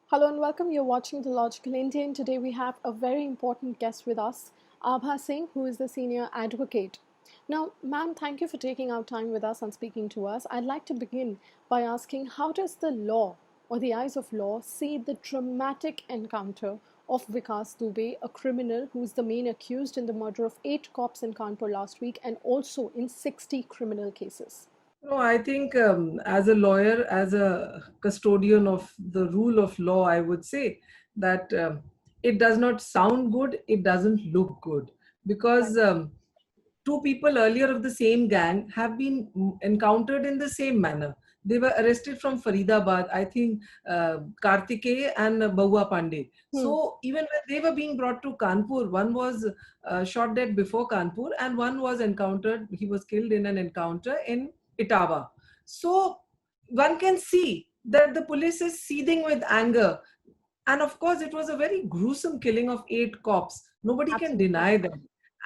Hello and welcome. You're watching The Logical Indian. Today we have a very important guest with us, Abha Singh, who is the senior advocate. Now, ma'am, thank you for taking out time with us and speaking to us. I'd like to begin by asking, how does the law, or the eyes of law, see the dramatic encounter of Vikas Dubey, a criminal who is the main accused in the murder of 8 cops in Kanpur last week and also in 60 criminal cases? No, I think as a lawyer, as a custodian of the rule of law, I would say that it does not sound good, it doesn't look good. Because Right. two people earlier of the same gang have been encountered in the same manner. They were arrested from Faridabad, I think Kartikeya and Bahua Pandey. Hmm. So even when they were being brought to Kanpur, one was shot dead before Kanpur and one was encountered, he was killed in an encounter in Etawah. So one can see that the police is seething with anger. And of course, it was a very gruesome killing of 8 cops. Nobody can Absolutely. deny that.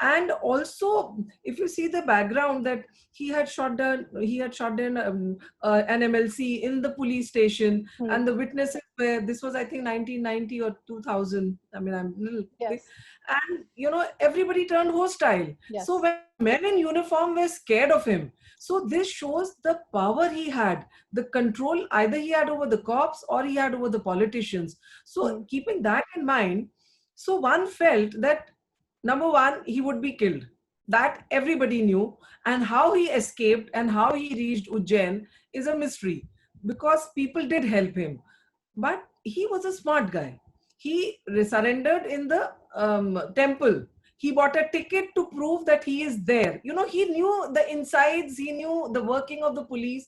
And also, if you see the background that he had shot down an MLC in the police station, Hmm. and the witnesses were, this was I think 1990 or 2000. I mean, I'm a little big, Yes. and everybody turned hostile. So Yes. when men in uniform were scared of him, so this shows the power he had, the control either he had over the cops or he had over the politicians. So Hmm. keeping that in mind, so one felt that number one, he would be killed. That everybody knew. And how he escaped and how he reached Ujjain is a mystery because people did help him. But he was a smart guy. He surrendered in the temple. He bought a ticket to prove that he is there. He knew the insides, he knew the working of the police,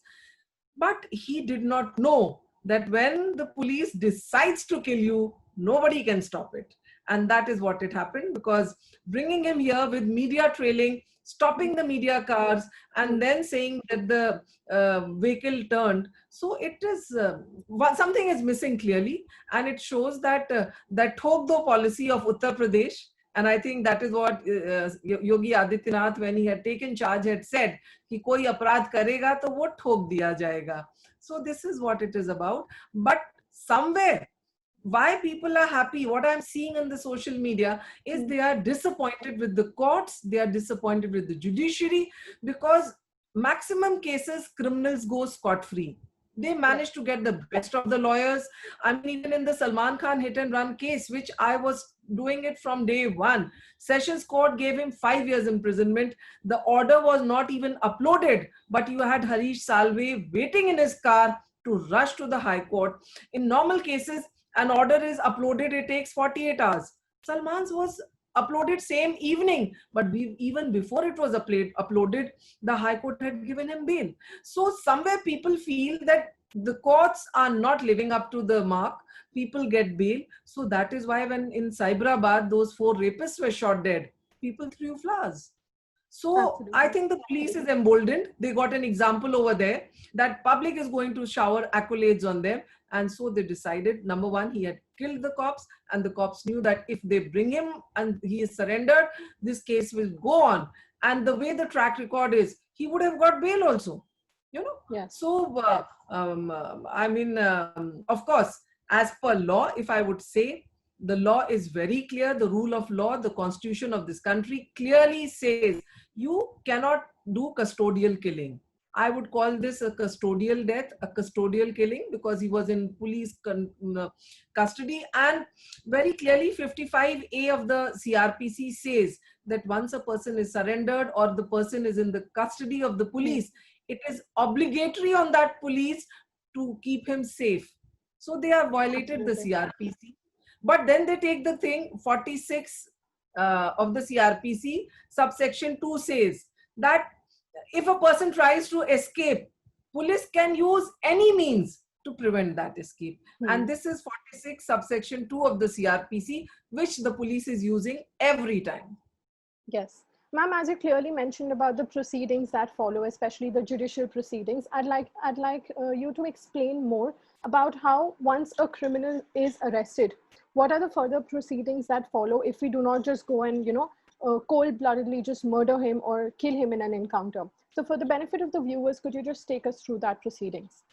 but he did not know that when the police decides to kill you, nobody can stop it. And that is what it happened, because bringing him here with media trailing, stopping the media cars, Hmm. and then saying that the vehicle turned. So it is something is missing clearly, and it shows that that Thok Do policy of Uttar Pradesh. And I think that is what Yogi Adityanath, when he had taken charge, had said कि कोई अपराध करेगा तो वो ठोक दिया जाएगा. So this is what it is about. But somewhere, why people are happy, what I'm seeing on the social media is Hmm. they are disappointed with the courts, they are disappointed with the judiciary, because maximum cases criminals go scot free. They Yes. manage to get the best of the lawyers. I mean, even in the Salman Khan hit and run case, which I was doing it from day one, Sessions Court gave him 5 years imprisonment. The order was not even uploaded, but you had Harish Salve waiting in his car to rush to the High Court. In normal cases, an order is uploaded, it takes 48 hours. Salman's was uploaded same evening, but even before it was uploaded, the High Court had given him bail. So somewhere people feel that the courts are not living up to the mark. People get bail. So that is why when in Cyberabad, those 4 rapists were shot dead, people threw flowers. So I Absolutely. think the police is emboldened. They got an example over there that public is going to shower accolades on them. And so they decided, number one, he had killed the cops, and the cops knew that if they bring him and he is surrendered, this case will go on. And the way the track record is, he would have got bail also. You know. Yes. So I mean, of course, as per law, if I would say, the law is very clear. The rule of law, the constitution of this country clearly says you cannot do custodial killing. I would call this a custodial death, a custodial killing, because he was in police custody. And very clearly, 55A of the CRPC says that once a person is surrendered or the person is in the custody of the Hmm. police, it is obligatory on that police to keep him safe. So they have violated the Absolutely. CRPC. But then they take the thing, 46 of the CRPC, subsection 2 says that if a person tries to escape, police can use any means to prevent that escape. Hmm. And this is 46 subsection 2 of the CRPC, which the police is using every time. Yes. Ma'am, as you clearly mentioned about the proceedings that follow, especially the judicial proceedings, I'd like you to explain more about how once a criminal is arrested, what are the further proceedings that follow if we do not just go and, cold-bloodedly just murder him or kill him in an encounter. So for the benefit of the viewers, could you just take us through that proceedings?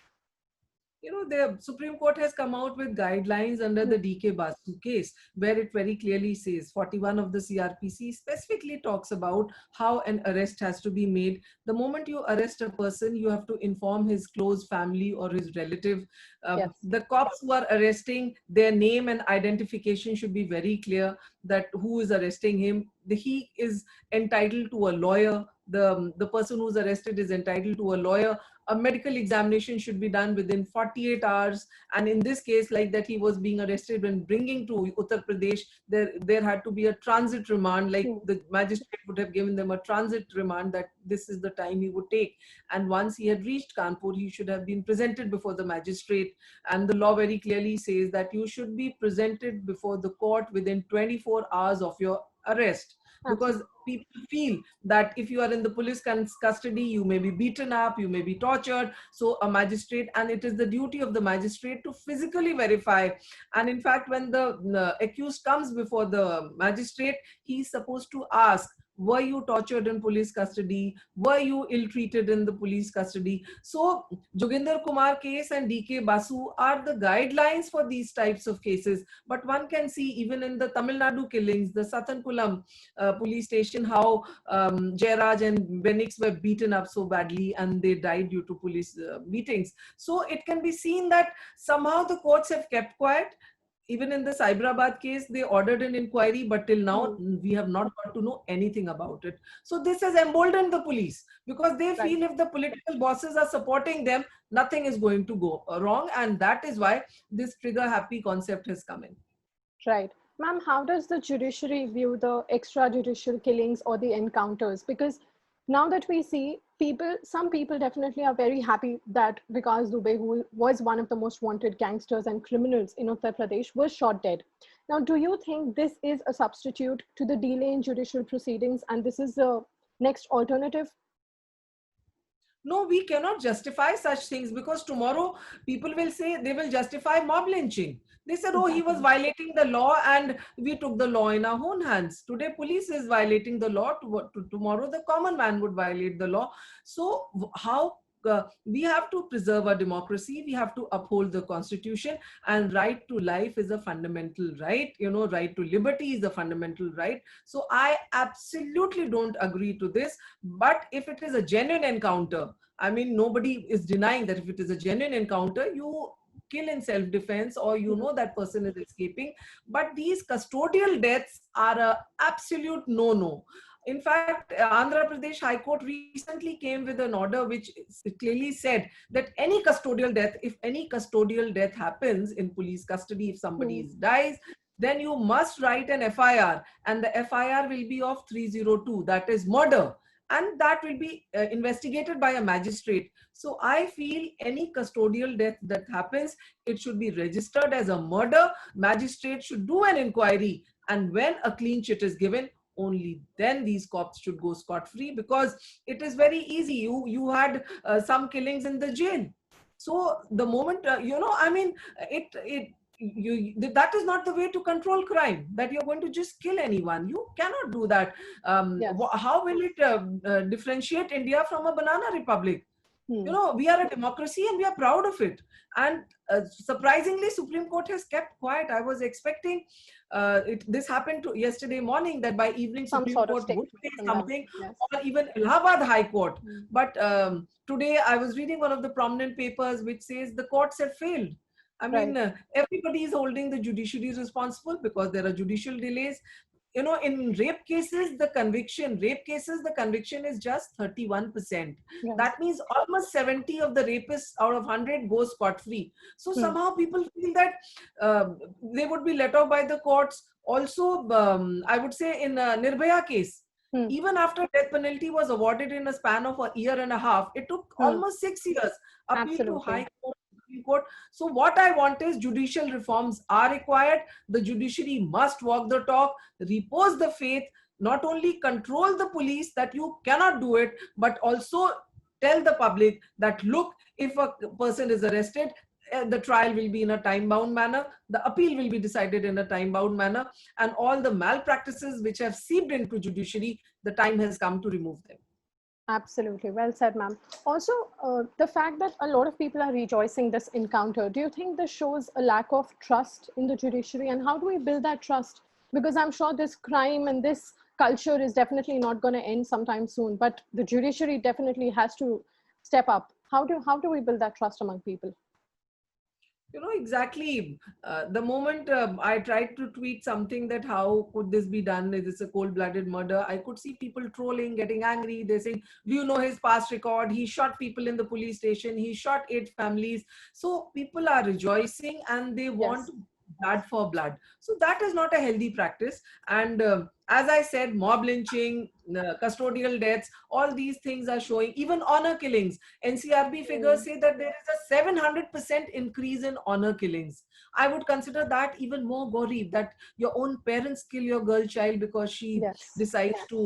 the Supreme Court has come out with guidelines under the DK Basu case, where it very clearly says 41 of the CRPC specifically talks about how an arrest has to be made. The moment you arrest a person, you have to inform his close family or his relative. Yes. The cops who are arresting, their name and identification should be very clear, that who is arresting him. He is entitled to a lawyer. The person who's arrested is entitled to a lawyer. A medical examination should be done within 48 hours. And in this case, like that, he was being arrested when bringing to Uttar Pradesh, there had to be a transit remand, like the magistrate would have given them a transit remand that this is the time he would take. And once he had reached Kanpur, he should have been presented before the magistrate. And the law very clearly says that you should be presented before the court within 24 hours of your arrest. Because people feel that if you are in the police custody, you may be beaten up, you may be tortured. So a magistrate, and it is the duty of the magistrate to physically verify. And in fact, when the accused comes before the magistrate, he is supposed to ask, were you tortured in police custody? Were you ill-treated in the police custody? So Joginder Kumar case and DK Basu are the guidelines for these types of cases. But one can see even in the Tamil Nadu killings, the Satankulam police station, how Jairaj and Benix were beaten up so badly and they died due to police beatings. So it can be seen that somehow the courts have kept quiet. Even in the Cyberabad case, they ordered an inquiry, but till now, we have not got to know anything about it. So this has emboldened the police, because they feel if the political bosses are supporting them, nothing is going to go wrong. And that is why this trigger happy concept has come in. Right. Ma'am, how does the judiciary view the extrajudicial killings or the encounters? Because now that we see some people definitely are very happy that Vikas Dubey, who was one of the most wanted gangsters and criminals in Uttar Pradesh, was shot dead. Now, do you think this is a substitute to the delay in judicial proceedings and this is the next alternative? No, we cannot justify such things, because tomorrow people will say, they will justify mob lynching. They said, oh, he was violating the law and we took the law in our own hands. Today, police is violating the law. Tomorrow, the common man would violate the law. So how we have to preserve our democracy. We have to uphold the constitution, and right to life is a fundamental right. Right to liberty is a fundamental right. So I absolutely don't agree to this. But if it is a genuine encounter, I mean, nobody is denying that if it is a genuine encounter, you kill in self-defense, or that person is escaping. But these custodial deaths are a absolute no-no. In fact, Andhra Pradesh High Court recently came with an order which clearly said that if any custodial death happens in police custody, if somebody dies, then you must write an FIR, and the FIR will be of 302, that is murder. And that will be investigated by a magistrate. So I feel any custodial death that happens, it should be registered as a murder. Magistrate should do an inquiry, and when a clean chit is given, only then these cops should go scot-free, because it is very easy. You had some killings in the jail. So the moment, I mean, that is not the way to control crime, that you're going to just kill anyone. You cannot do that. Yes. How will it differentiate India from a banana republic? We are a democracy and we are proud of it. And surprisingly, Supreme Court has kept quiet. I was expecting this happened yesterday morning, that by evening Supreme Court would say something, or even Allahabad High Court. But today I was reading one of the prominent papers which says the courts have failed. I mean, everybody is holding the judiciary responsible because there are judicial delays. In rape cases, the conviction is just 31%. Yes. That means almost 70 of the rapists out of 100 go scot-free. So somehow people feel that they would be let off by the courts. Also, I would say in Nirbhaya case, even after death penalty was awarded in a span of a year and a half, it took almost 6 years. Appeal to High Court, Supreme Court. So what I want is judicial reforms are required. The judiciary must walk the talk, repose the faith, not only control the police that you cannot do it, but also tell the public that, look, if a person is arrested, the trial will be in a time-bound manner, the appeal will be decided in a time-bound manner, and all the malpractices which have seeped into judiciary, the time has come to remove them. Absolutely. Well said, ma'am. Also, the fact that a lot of people are rejoicing this encounter, do you think this shows a lack of trust in the judiciary? And how do we build that trust? Because I'm sure this crime and this culture is definitely not going to end sometime soon, but the judiciary definitely has to step up. How do we build that trust among people? You know, exactly. The moment I tried to tweet something that how could this be done? Is this a cold-blooded murder? I could see people trolling, getting angry. They're saying, "Do you know his past record? He shot people in the police station. He shot 8 families." So people are rejoicing and they want Yes. blood for blood. So that is not a healthy practice. And as I said, mob lynching, custodial deaths, all these things are showing. Even honor killings. NCRB figures Mm. say that there is a 700% increase in honor killings. I would consider that even more gory, that your own parents kill your girl child because she Yes. decides to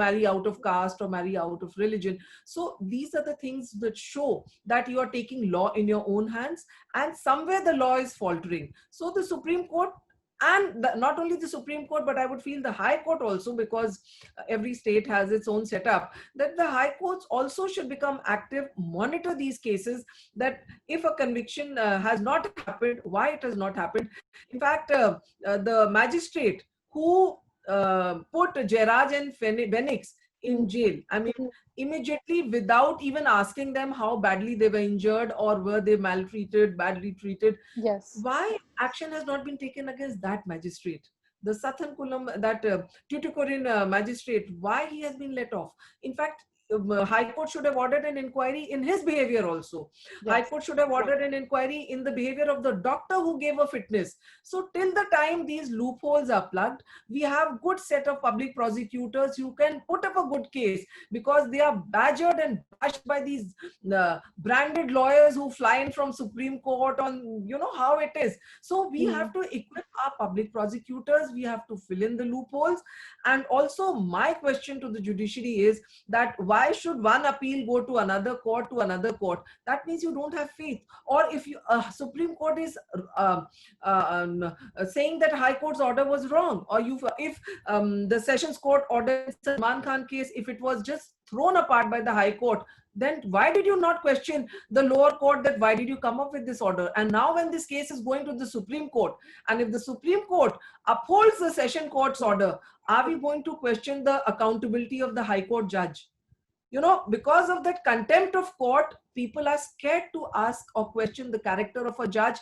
marry out of caste or marry out of religion. So these are the things that show that you are taking law in your own hands, and somewhere the law is faltering. So the Supreme Court, and not only the Supreme Court, but I would feel the High Court also, because every state has its own setup, that the High Courts also should become active, monitor these cases, that if a conviction has not happened, why it has not happened. In fact, the magistrate who put Jairaj and Benix in Mm. jail, I mean, Mm. immediately, without even asking them how badly they were injured or were they maltreated, badly treated, Yes. why action has not been taken against that magistrate? The Sathankulam, that Tuticorin magistrate, why he has been let off? In fact, High Court should have ordered an inquiry in his behavior also. High Yes. Court should have ordered an inquiry in the behavior of the doctor who gave a fitness. So till the time these loopholes are plugged, we have good set of public prosecutors who can put up a good case, because they are badgered and bashed by these branded lawyers who fly in from Supreme Court on, you know how it is. So we Mm. have to equip our public prosecutors, we have to fill in the loopholes. And also my question to the judiciary is that why should one appeal go to another court, to another court? That means you don't have faith. Or if you Supreme Court is saying that High Court's order was wrong, or you, if the Sessions Court ordered Salman Khan case, if it was just thrown apart by the High Court, then why did you not question the lower court, that why did you come up with this order? And now when this case is going to the Supreme Court, and if the Supreme Court upholds the Session Court's order, are we going to question the accountability of the High Court judge? You know, because of that contempt of court, people are scared to ask or question the character of a judge,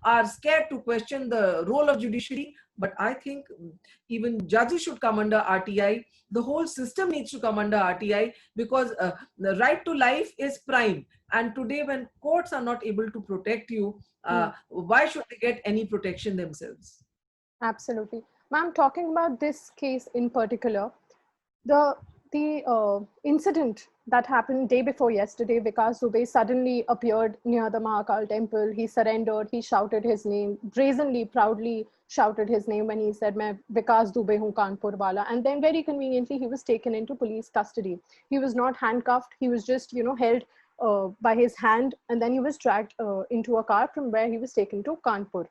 are scared to question the role of judiciary. But I think even judges should come under RTI. The whole system needs to come under RTI, because the right to life is prime. And today, when courts are not able to protect you, Mm. why should they get any protection themselves? Absolutely. Ma'am, talking about this case in particular, the incident that happened day before yesterday, Vikas Dubey suddenly appeared near the Mahakal temple. He surrendered. He shouted his name, brazenly, proudly shouted his name when he said, "Main Vikas Dubey hu Kanpur wala." And then very conveniently, he was taken into police custody. He was not handcuffed. He was just, held by his hand. And then he was dragged into a car from where he was taken to Kanpur.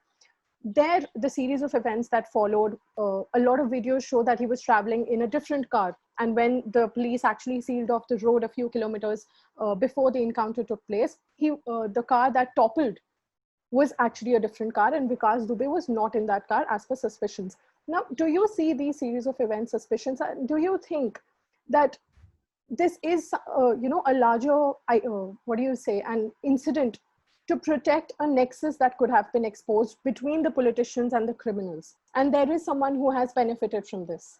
There, the series of events that followed, a lot of videos show that he was traveling in a different car. And when the police actually sealed off the road a few kilometers before the encounter took place, the car that toppled was actually a different car, and Vikas Dubey was not in that car as per suspicions. Now, do you see these series of events suspicions? Do you think that this is, a larger, what do you say, an incident to protect a nexus that could have been exposed between the politicians and the criminals? And there is someone who has benefited from this.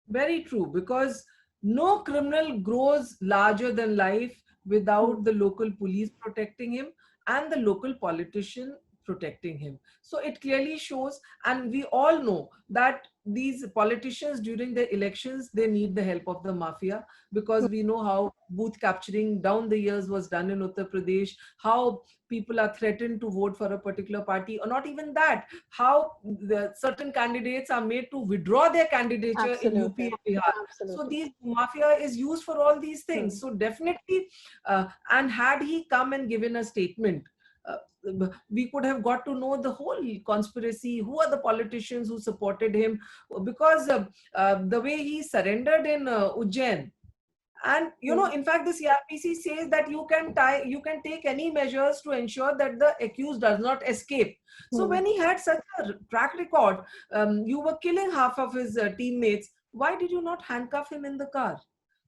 Very true, because no criminal grows larger than life Mm. without the local police protecting him and the local politician protecting him. So it clearly shows, and we all know that these politicians during the elections, they need the help of the mafia, because we know how booth capturing down the years was done in Uttar Pradesh, how people are threatened to vote for a particular party, or not even that, how the certain candidates are made to withdraw their candidature in UP Absolutely. and Bihar. So Absolutely. these mafia is used for all these Hmm. things. So definitely, and had he come and given a statement, uh, we could have got to know the whole conspiracy, who are the politicians who supported him, because the way he surrendered in Ujjain, And Hmm. in fact, the CRPC says that you can take any measures to ensure that the accused does not escape. So Hmm. when he had such a track record, you were killing half of his teammates. Why did you not handcuff him in the car?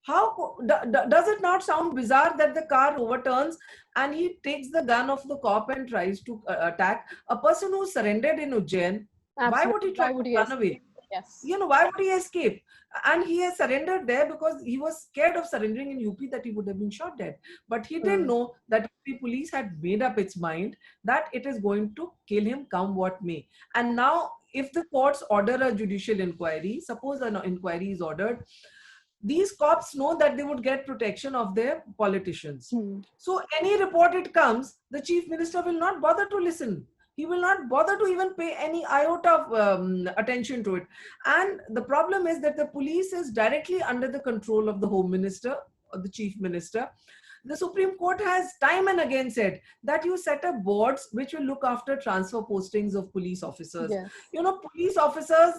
Does it not sound bizarre that the car overturns and he takes the gun of the cop and tries to attack a person who surrendered in Ujjain? Why would he Absolutely. try Why would he to run away? escape? Yes. Why would he escape? And he has surrendered there because he was scared of surrendering in UP, that he would have been shot dead. But he didn't Hmm. know that the police had made up its mind that it is going to kill him come what may. And now, if the courts order a judicial inquiry, suppose an inquiry is ordered, these cops know that they would get protection of their politicians. Hmm. So any report it comes, the chief minister will not bother to listen. He will not bother to even pay any iota of attention to it. And the problem is that the police is directly under the control of the home minister or the chief minister. The Supreme Court has time and again said that you set up boards which will look after transfer postings of police officers. Yes. Police officers,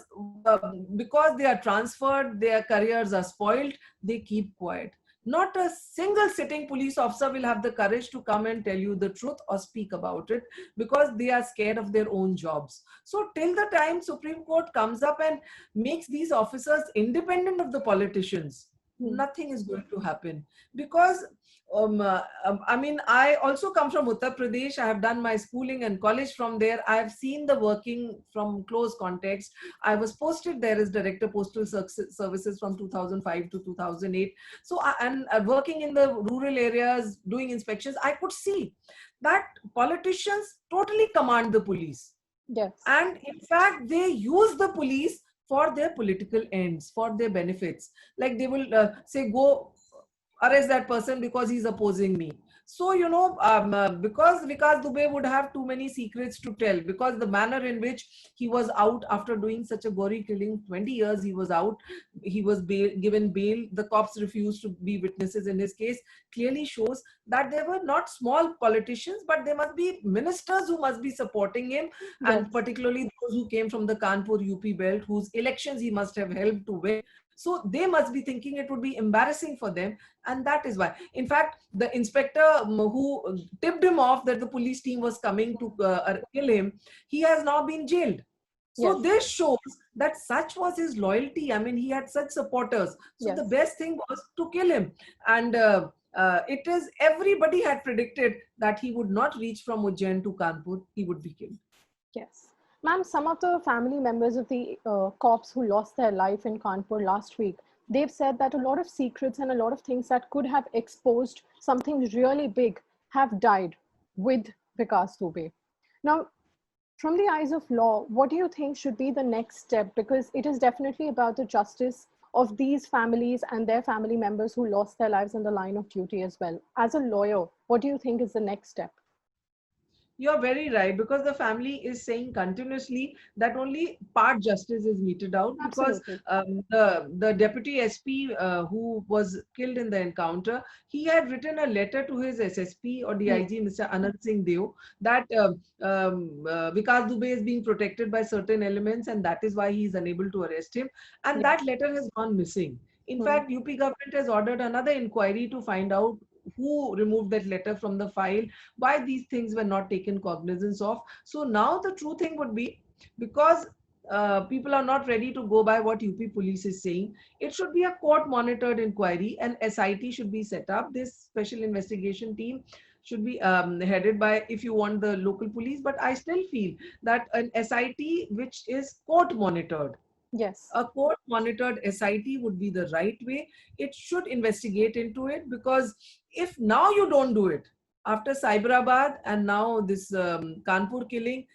because they are transferred, their careers are spoiled, they keep quiet. Not a single sitting police officer will have the courage to come and tell you the truth or speak about it, because they are scared of their own jobs. So till the time Supreme Court comes up and makes these officers independent of the politicians, Hmm. nothing is going to happen. Because I mean, I also come from Uttar Pradesh. I have done my schooling and college from there. I have seen the working from close context. I was posted there as Director Postal Services from 2005 to 2008. So, and working in the rural areas, doing inspections, I could see that politicians totally command the police. Yes. And in fact, they use the police for their political ends, for their benefits. Like they will say, go arrest that person because he's opposing me. So, because Vikas Dubey would have too many secrets to tell, because the manner in which he was out after doing such a gory killing, 20 years he was out, he was given bail, the cops refused to be witnesses in his case, clearly shows that they were not small politicians, but they must be ministers who must be supporting him, Yes. and particularly those who came from the Kanpur UP belt, whose elections he must have helped to win. So they must be thinking it would be embarrassing for them, and that is why. In fact, the inspector who tipped him off that the police team was coming to kill him, he has now been jailed. So Yes. this shows that such was his loyalty. I mean, he had such supporters. So the Yes. best thing was to kill him. And it is, everybody had predicted that he would not reach from Ujjain to Kanpur. He would be killed. Yes. Ma'am, some of the family members of the cops who lost their life in Kanpur last week, they've said that a lot of secrets and a lot of things that could have exposed something really big have died with Vikas Dubey. Now, from the eyes of law, what do you think should be the next step? Because it is definitely about the justice of these families and their family members who lost their lives in the line of duty as well. As a lawyer, what do you think is the next step? You're very right, because the family is saying continuously that only part justice is meted out, because Absolutely. the deputy SP who was killed in the encounter, he had written a letter to his SSP or Hmm. DIG, Mr. Anand Singh Deo, that Vikas Dubey is being protected by certain elements, and that is why he is unable to arrest him. And Yes. that letter has gone missing. In Hmm. fact, UP government has ordered another inquiry to find out who removed that letter from the file, why these things were not taken cognizance of. So now the true thing would be, because people are not ready to go by what UP police is saying, it should be a court monitored inquiry, and SIT should be set up. This special investigation team should be headed by, if you want, the local police. But I still feel that an SIT which is court monitored, Yes. a court monitored SIT would be the right way. It should investigate into it, because if now you don't do it, after Cyberabad and now this Kanpur killing,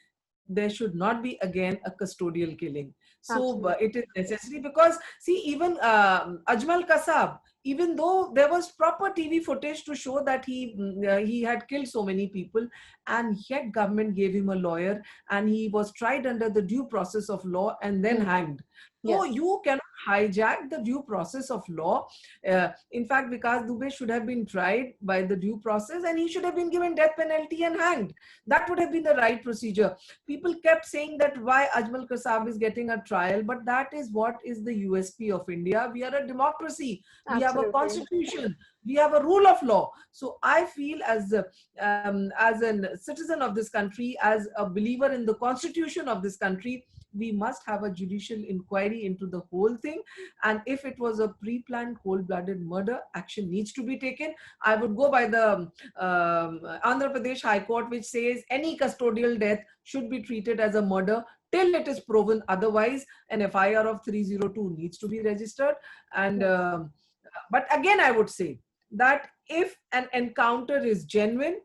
there should not be again a custodial killing. So Absolutely. it is necessary, because see, even Ajmal Kasab, even though there was proper TV footage to show that he had killed so many people, and yet government gave him a lawyer, and he was tried under the due process of law and then Hmm. hanged. So Yes. you cannot hijack the due process of law. In fact, Vikas Dubey should have been tried by the due process, and he should have been given death penalty and hanged. That would have been the right procedure. People kept saying that why Ajmal Kasab is getting a trial, but that is what is the USP of India. We are a democracy. We have have a Absolutely. constitution, we have a rule of law. So I feel as a citizen of this country, as a believer in the constitution of this country, we must have a judicial inquiry into the whole thing. And if it was a pre-planned cold-blooded murder, action needs to be taken. I would go by the Andhra Pradesh High Court, which says any custodial death should be treated as a murder till it is proven otherwise. An FIR of 302 needs to be registered. And Yes. but again, I would say that if an encounter is genuine,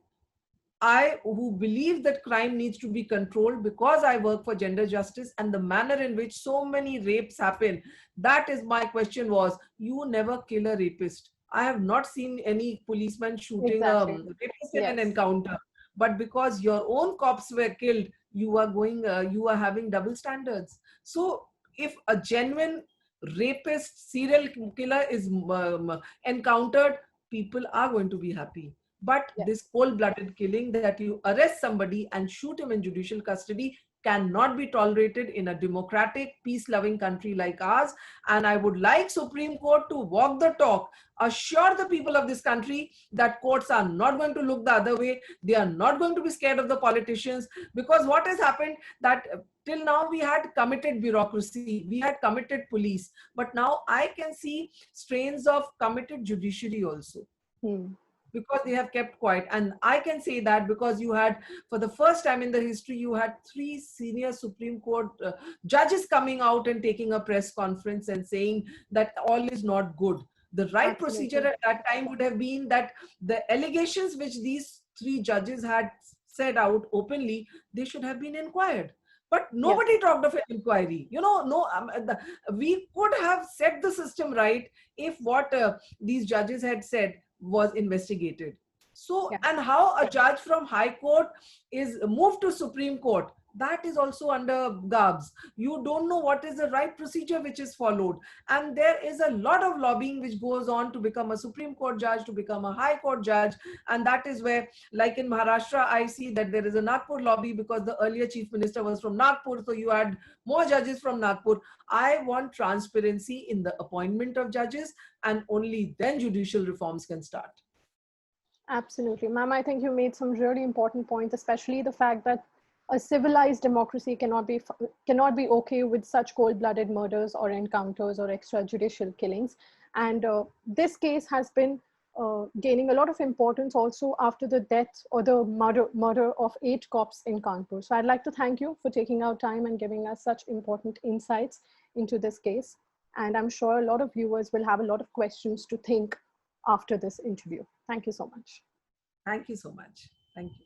I, who believe that crime needs to be controlled, because I work for gender justice and the manner in which so many rapes happen, that is my question was, you never kill a rapist. I have not seen any policeman shooting a Exactly. rapist in an Yes. encounter. But because your own cops were killed, you are having double standards. So if a genuine rapist, serial killer is encountered, people are going to be happy. But Yes. this cold-blooded killing, that you arrest somebody and shoot him in judicial custody, cannot be tolerated in a democratic, peace-loving country like ours. And I would like Supreme Court to walk the talk, assure the people of this country that courts are not going to look the other way. They are not going to be scared of the politicians, because what has happened that till now we had committed bureaucracy, we had committed police, but now I can see strains of committed judiciary also, Hmm. because they have kept quiet. And I can say that because you had, for the first time in the history, you had 3 senior Supreme Court judges coming out and taking a press conference and saying that all is not good. The right procedure Absolutely. at that time would have been that the allegations which these 3 judges had said out openly, they should have been inquired. But Yes. nobody talked of an inquiry. No, we could have set the system right if what these judges had said was investigated. So, Yeah. and how a judge from High Court is moved to Supreme Court, that is also under garbs. You don't know what is the right procedure which is followed. And there is a lot of lobbying which goes on to become a Supreme Court judge, to become a High Court judge. And that is where, like in Maharashtra, I see that there is a Nagpur lobby because the earlier chief minister was from Nagpur. So you had more judges from Nagpur. I want transparency in the appointment of judges, and only then judicial reforms can start. Absolutely. Ma'am, I think you made some really important points, especially the fact that a civilized democracy cannot be okay with such cold-blooded murders or encounters or extrajudicial killings. And this case has been gaining a lot of importance also after the death or the murder of 8 cops in Kanpur. So I'd like to thank you for taking our time and giving us such important insights into this case. And I'm sure a lot of viewers will have a lot of questions to think after this interview. Thank you so much. Thank you so much. Thank you.